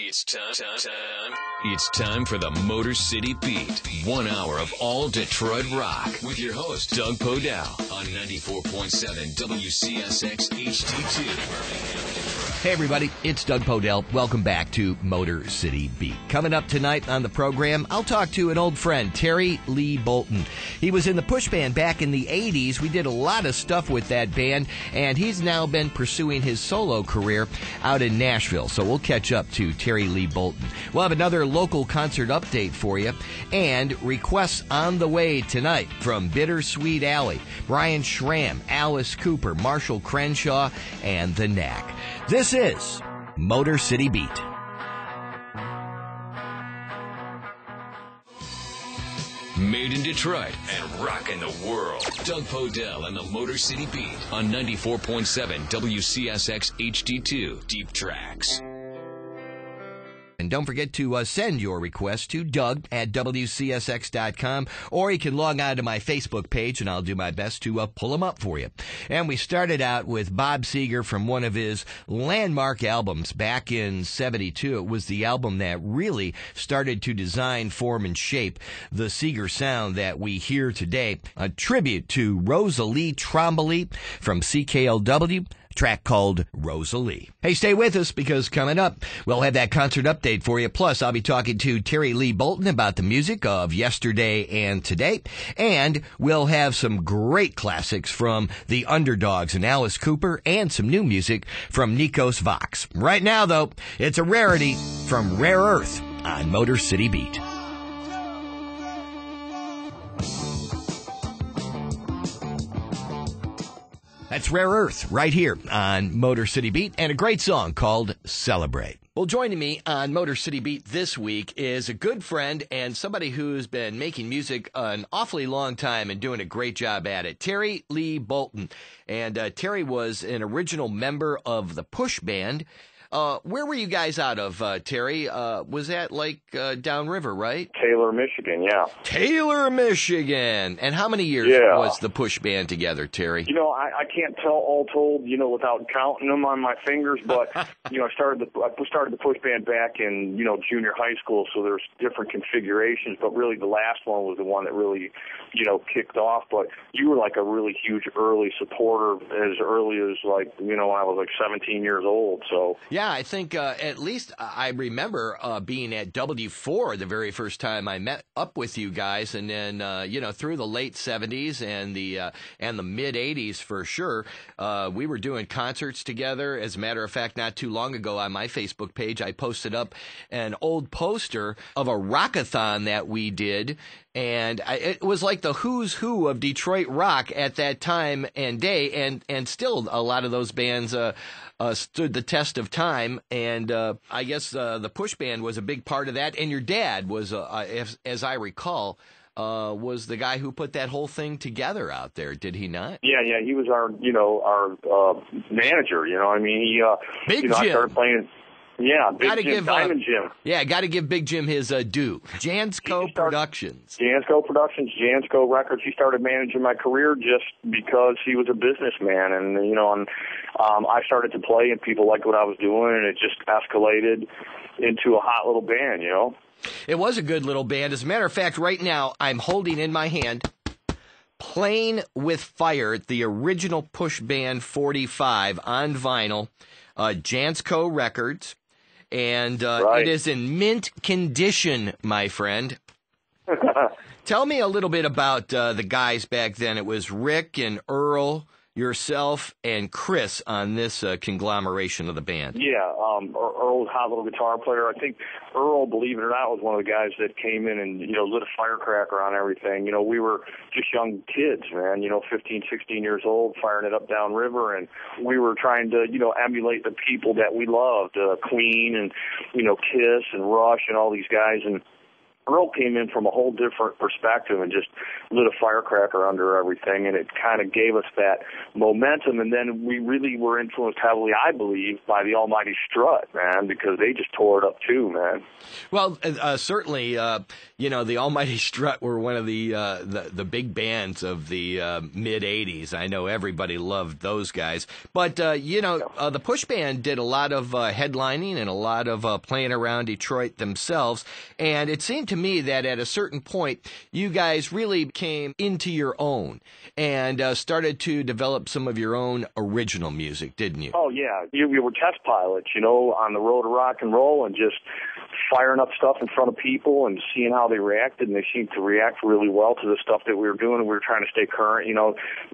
It's time. It's time for the Motor City Beat. 1 hour of all Detroit rock with your host, Doug Podell, on 94.7 WCSX HD2. Hey everybody, it's Doug Podell. Welcome back to Motor City Beat. Coming up tonight on the program, I'll talk to an old friend, Terry Lee Bolton. He was in the Push Band back in the 80s. We did a lot of stuff with that band, and he's now been pursuing his solo career out in Nashville. So we'll catch up to Terry Lee Bolton. We'll have another local concert update for you, and requests on the way tonight from Bittersweet Alley, Brian Schramm, Alice Cooper, Marshall Crenshaw, and The Knack. This is Motor City Beat. Made in Detroit and rocking the world. Doug Podell and the Motor City Beat on 94.7 WCSX HD2 Deep Tracks. And don't forget to send your request to Doug at WCSX.com, or you can log on to my Facebook page, and I'll do my best to pull them up for you. And we started out with Bob Seger from one of his landmark albums back in '72. It was the album that really started to design, form, and shape the Seger sound that we hear today. A tribute to Rosalie Trombley from CKLW. Track called Rosalie. Hey, stay with us, because coming up, we'll have that concert update for you. Plus, I'll be talking to Terry Lee Bolton about the music of yesterday and today. And we'll have some great classics from the Underdogs and Alice Cooper, and some new music from Nikos Vox. Right now, though, it's a rarity from Rare Earth on Motor City Beat. That's Rare Earth right here on Motor City Beat, and a great song called Celebrate. Well, joining me on Motor City Beat this week is a good friend and somebody who's been making music an awfully long time and doing a great job at it, Terry Lee Bolton. And Terry was an original member of the Push Band. Where were you guys out of, Terry? Was that downriver, right? Taylor, Michigan, yeah. Taylor, Michigan. And how many years was the Push Band together, Terry? You know, I can't tell all told, without counting them on my fingers, but, I started the Push Band back in, junior high school, so there's different configurations, but really the last one was the one that really, kicked off. But you were like a really huge early supporter as early as I was 17 years old, so. Yeah, I think at least I remember being at W4 the very first time I met up with you guys, and then through the late '70s and the mid '80s for sure, we were doing concerts together. As a matter of fact, not too long ago on my Facebook page, I posted up an old poster of a rockathon that we did. And it was like the who's who of Detroit rock at that time and day, and still a lot of those bands stood the test of time. And I guess the Push Band was a big part of that. And your dad was, as I recall, was the guy who put that whole thing together out there, did he not? Yeah, he was our manager. Big Jim. I started playing. Yeah, Big Jim, Diamond Jim. Yeah, got to give Big Jim his due. Jansco Productions. Jansco Productions, Jansco Records. He started managing my career just because he was a businessman, and I started to play, and people liked what I was doing, and it just escalated into a hot little band. It was a good little band. As a matter of fact, right now I'm holding in my hand Playing with Fire, the original Push Band 45 on vinyl, Jansco Records. And It is in mint condition, my friend. Tell me a little bit about the guys back then. It was Rick and Earl, yourself, and Chris on this conglomeration of the band. Yeah, Earl's a hot little guitar player. I think Earl, believe it or not, was one of the guys that came in and, lit a firecracker on everything. We were just young kids, man, 15, 16 years old, firing it up downriver, and we were trying to, emulate the people that we loved, Queen and, Kiss and Rush and all these guys, and Earl came in from a whole different perspective and just lit a firecracker under everything, and it kind of gave us that momentum. And then we really were influenced heavily, I believe, by the Almighty Strut, man, because they just tore it up too, man. Well, certainly, the Almighty Strut were one of the big bands of the mid '80s. I know everybody loved those guys, but the Push Band did a lot of headlining and a lot of playing around Detroit themselves, and it seemed to me that at a certain point, you guys really came into your own and started to develop some of your own original music, didn't you? Oh, yeah. You were test pilots, on the road to rock and roll, and just firing up stuff in front of people and seeing how they reacted, and they seemed to react really well to the stuff that we were doing, and we were trying to stay current,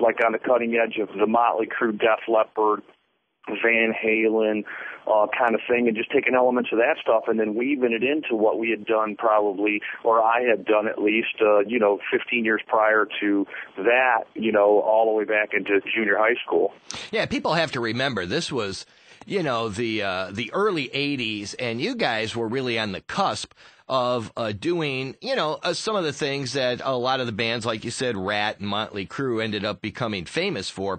like on the cutting edge of the Motley Crue, Def Leppard, Van Halen, kind of thing, and just taking elements of that stuff and then weaving it into what we had done probably, or I had done at least, 15 years prior to that, all the way back into junior high school. Yeah, people have to remember this was, the early 80s, and you guys were really on the cusp of doing, some of the things that a lot of the bands, like you said, Rat and Motley Crue, ended up becoming famous for.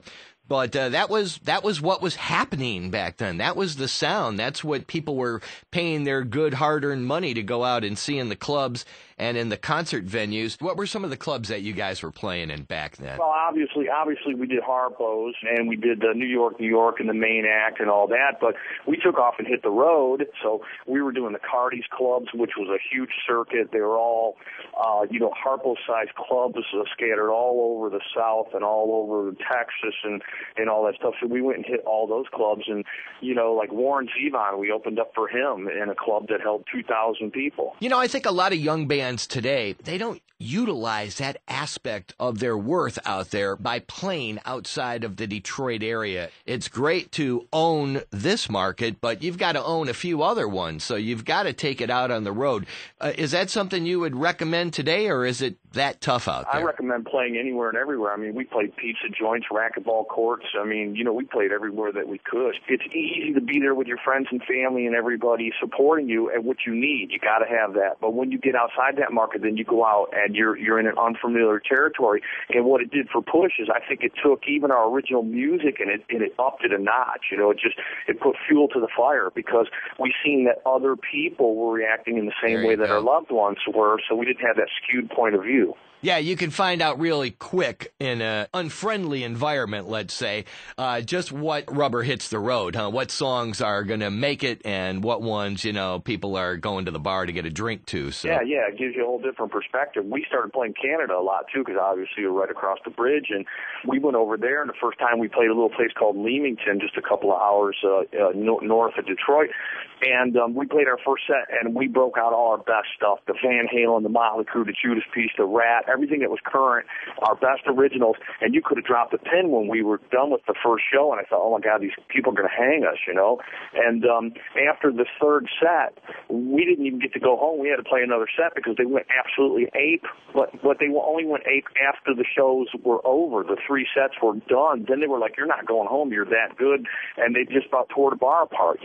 But that was what was happening back then. That was the sound. That's what people were paying their good hard-earned money to go out and see in the clubs and in the concert venues. What were some of the clubs that you guys were playing in back then? Well, obviously we did Harpo's, and we did New York, and the Main Act and all that, but we took off and hit the road, so we were doing the Cardi's clubs, which was a huge circuit. They were all, Harpo-sized clubs scattered all over the South and all over Texas and all that stuff, so we went and hit all those clubs, and, like Warren Zevon, we opened up for him in a club that held 2,000 people. I think a lot of young bands today, they don't utilize that aspect of their worth out there by playing outside of the Detroit area. It's great to own this market, but you've got to own a few other ones, so you've got to take it out on the road. Is that something you would recommend today, or is it that tough out there? I recommend playing anywhere and everywhere. I mean, we played pizza joints, racquetball courts. I mean, we played everywhere that we could. It's easy to be there with your friends and family and everybody supporting you and what you need. You got to have that. But when you get outside that market, then you go out and you're in an unfamiliar territory. And what it did for Push is I think it took even our original music and it upped it a notch. It put fuel to the fire because we seen that other people were reacting in the same way that our loved ones were, so we didn't have that skewed point of view. Yeah, you can find out really quick in an unfriendly environment, let's say, just what rubber hits the road, huh? What songs are going to make it and what ones, people are going to the bar to get a drink to. So. Yeah, it gives you a whole different perspective. We started playing Canada a lot, too, because obviously we're right across the bridge, and we went over there, and the first time we played a little place called Leamington, just a couple of hours north of Detroit, and we played our first set, and we broke out all our best stuff, the Van Halen, the Motley Crue, the Judas Priest, the Rat, everything that was current, our best originals, and you could have dropped a pin when we were done with the first show, and I thought, oh my God, these people are going to hang us, And after the third set, we didn't even get to go home. We had to play another set because they went absolutely ape, but they only went ape after the shows were over. The 3 sets were done. Then they were like, you're not going home, you're that good, and they just about tore the bar apart,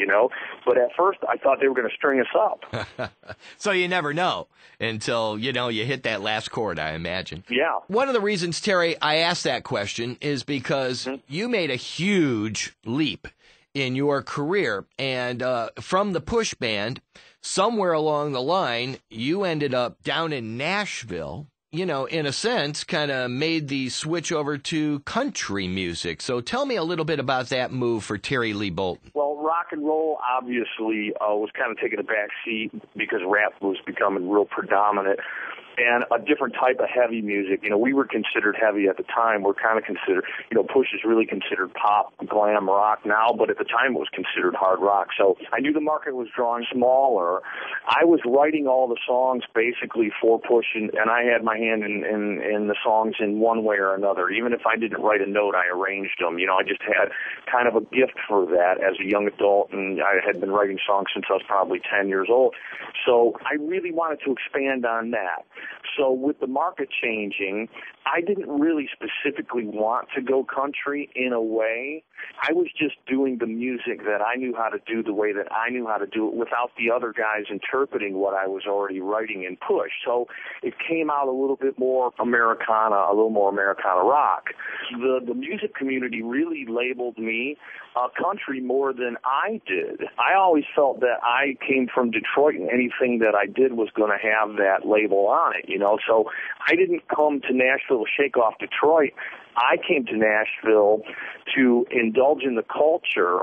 But at first, I thought they were going to string us up. So you never know until, you hit that last chord, I imagine. Yeah. One of the reasons, Terry, I asked that question is because you made a huge leap in your career. And from the Push Band, somewhere along the line, you ended up down in Nashville, in a sense, kind of made the switch over to country music. So tell me a little bit about that move for Terry Lee Bolton. Well, rock and roll obviously was kind of taking a back seat because rap was becoming real predominant. And a different type of heavy music. We were considered heavy at the time. We're kind of considered, Push is really considered pop, glam rock now, but at the time it was considered hard rock. So I knew the market was drawing smaller. I was writing all the songs basically for Push, and I had my hand in the songs in one way or another. Even if I didn't write a note, I arranged them. I just had kind of a gift for that as a young adult, and I had been writing songs since I was probably 10 years old. So I really wanted to expand on that. So with the market changing, I didn't really specifically want to go country in a way. I was just doing the music that I knew how to do the way that I knew how to do it without the other guys interpreting what I was already writing in Push. So it came out a little bit more Americana, a little more Americana rock. The music community really labeled me country more than I did. I always felt that I came from Detroit and anything that I did was going to have that label on it, you know. So I didn't come to Nashville to shake off Detroit. I came to Nashville to indulge in the culture,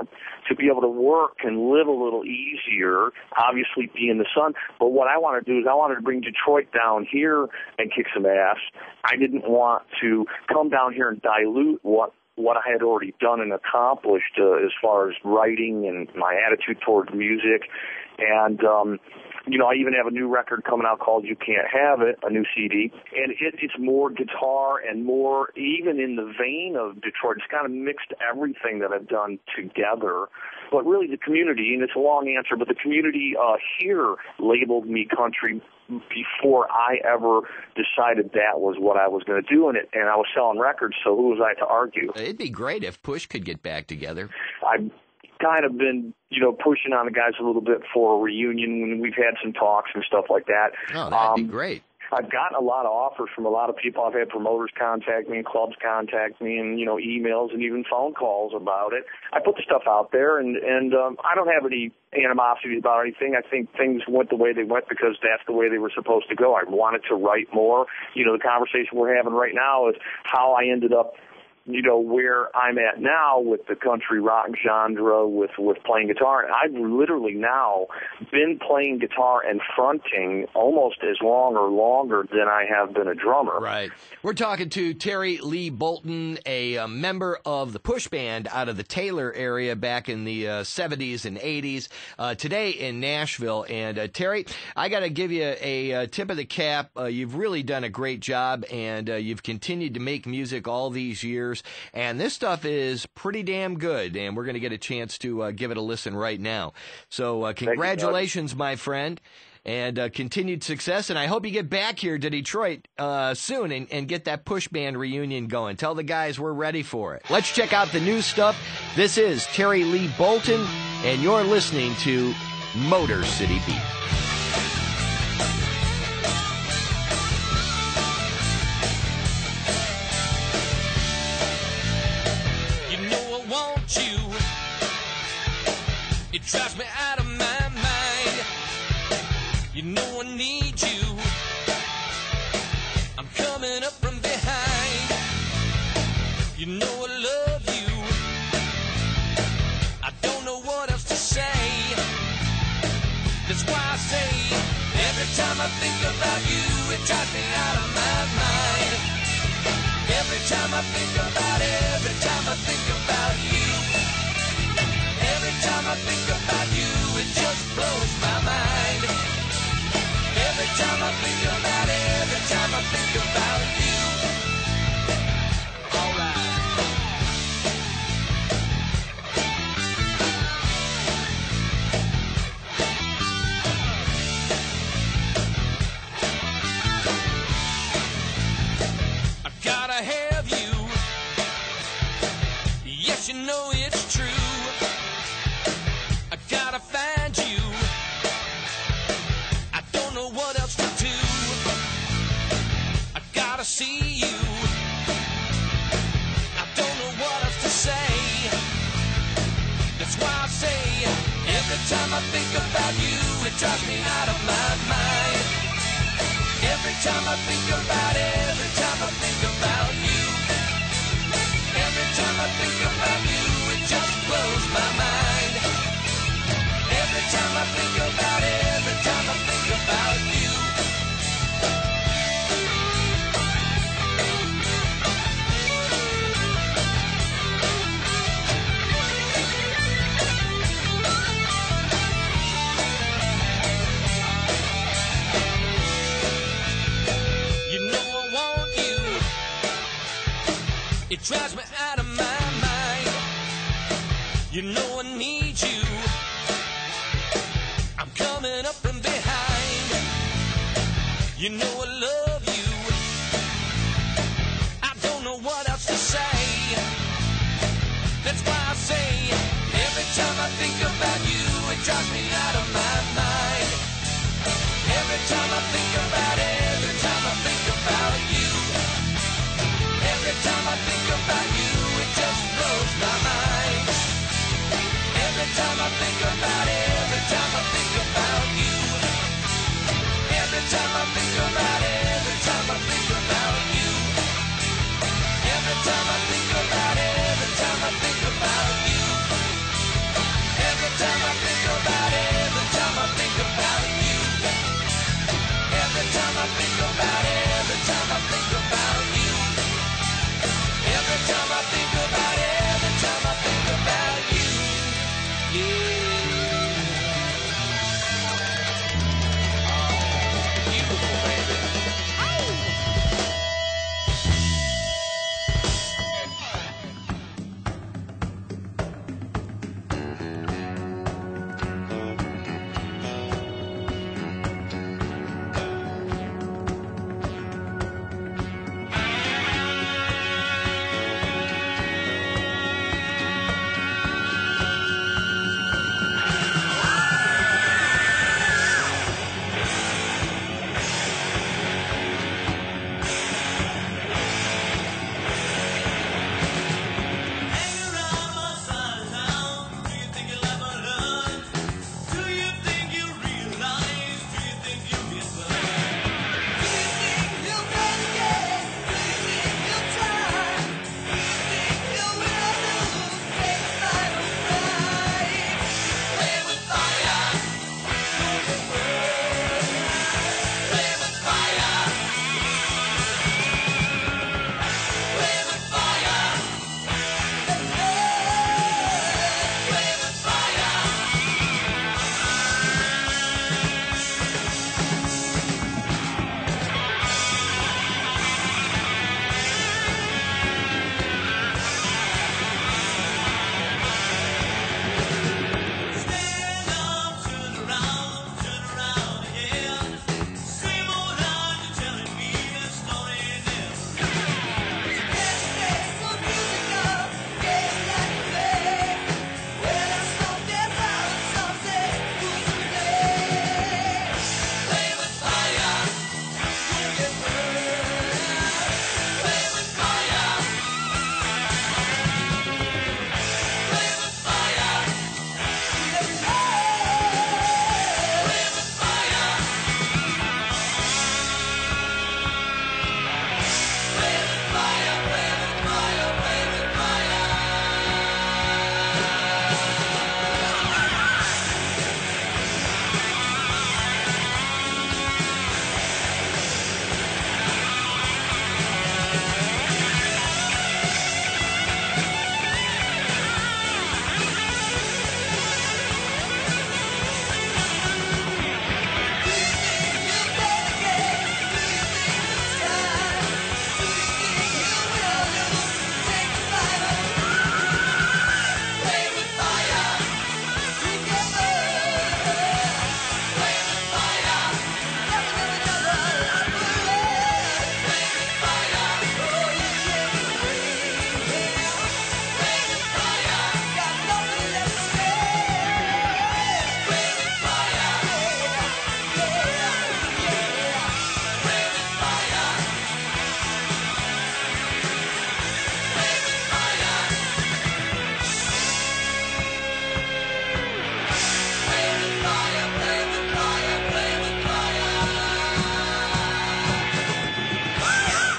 to be able to work and live a little easier, obviously be in the sun. But what I want to do is I wanted to bring Detroit down here and kick some ass. I didn't want to come down here and dilute what I had already done and accomplished as far as writing and my attitude towards music. And, you know, I even have a new record coming out called You Can't Have It, a new CD. And it's more guitar and more even in the vein of Detroit. It's kind of mixed everything that I've done together. But really the community, and it's a long answer, but the community here labeled me country before I ever decided that was what I was going to do in it. And I was selling records, so who was I to argue? It'd be great if Push could get back together. I've kind of been, you know, pushing on the guys a little bit for a reunion when we've had some talks and stuff like that. Oh, that'd be great. I've gotten a lot of offers from a lot of people. I've had promoters contact me and clubs contact me and, you know, emails and even phone calls about it. I put the stuff out there, and I don't have any animosity about anything. I think things went the way they went because that's the way they were supposed to go. I wanted to write more. You know, the conversation we're having right now is how I ended up, you know, where I'm at now with the country rock genre, with playing guitar. And I've literally now been playing guitar and fronting almost as long or longer than I have been a drummer. Right. We're talking to Terry Lee Bolton, a member of the Push Band out of the Taylor area back in the 70s and 80s, today in Nashville. And Terry, I got to give you a tip of the cap. You've really done a great job, and you've continued to make music all these years. And this stuff is pretty damn good, and we're going to get a chance to give it a listen right now. So congratulations, my friend, and continued success. And I hope you get back here to Detroit soon and get that Push Band reunion going. Tell the guys we're ready for it. Let's check out the new stuff. This is Terry Lee Bolton, and you're listening to Motor City Beat. It drives me out of my mind. You know I need you. I'm coming up from behind. You know I love you. I don't know what else to say. That's why I say every time I think about you, it drives me out of my mind. Every time I think about it, every time I think about you. Every time I think about you, it just blows my mind. Every time I think about it, every time I think about you. All right. I gotta have you. Yes, you know it's true. Gotta find you. I don't know what else to do. I gotta see you. I don't know what else to say. That's why I say every time I think about you, it drives me out of my mind. Every time I think about it, every time I think about you. Every time I think about you, it just blows my mind. Every time I think about it, every time I think about you. You know I want you. It drives me out of my mind. You know I need you. I'm coming up from behind. You know I love you. I don't know what else to say. That's why I say, every time I think about you, it drives me out of my mind. Every time I think about it, every time I think about you. Every time I think about you, it just blows my mind. Every time I think about it, every time I think about you. Every time I think about it, every time I think about you. Every time I think about it, every time I think about you. Every time I think about it, every time I think about you. Every time I think about it, every time I think about you. Every time I think about it, every time I think about you. Beautiful, baby.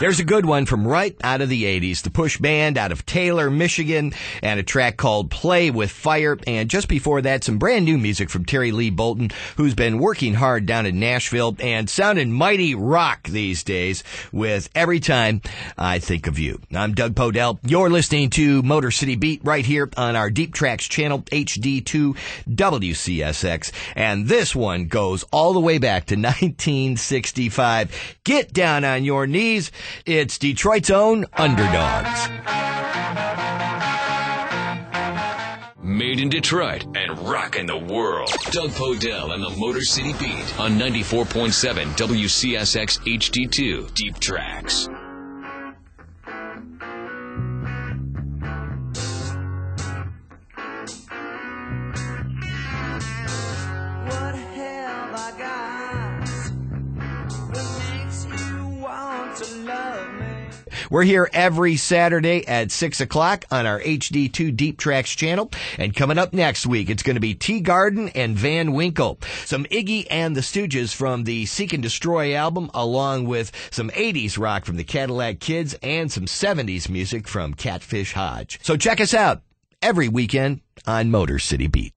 There's a good one from right out of the 80s, the Push Band out of Taylor, Michigan, and a track called Play with Fire. And just before that, some brand new music from Terry Lee Bolton, who's been working hard down in Nashville and sounding mighty rock these days with Every Time I Think of You. I'm Doug Podell. You're listening to Motor City Beat right here on our Deep Tracks channel, HD2 WCSX. And this one goes all the way back to 1965. Get down on your knees. It's Detroit's own Underdogs. Made in Detroit and rocking the world. Doug Podell and the Motor City Beat on 94.7 WCSX HD2 Deep Tracks. What have I got that makes you want to love me? We're here every Saturday at 6 o'clock on our HD2 Deep Tracks channel. And coming up next week, it's going to be Tea Garden and Van Winkle. Some Iggy and the Stooges from the Seek and Destroy album, along with some 80s rock from the Cadillac Kids and some 70s music from Catfish Hodge. So check us out every weekend on Motor City Beat.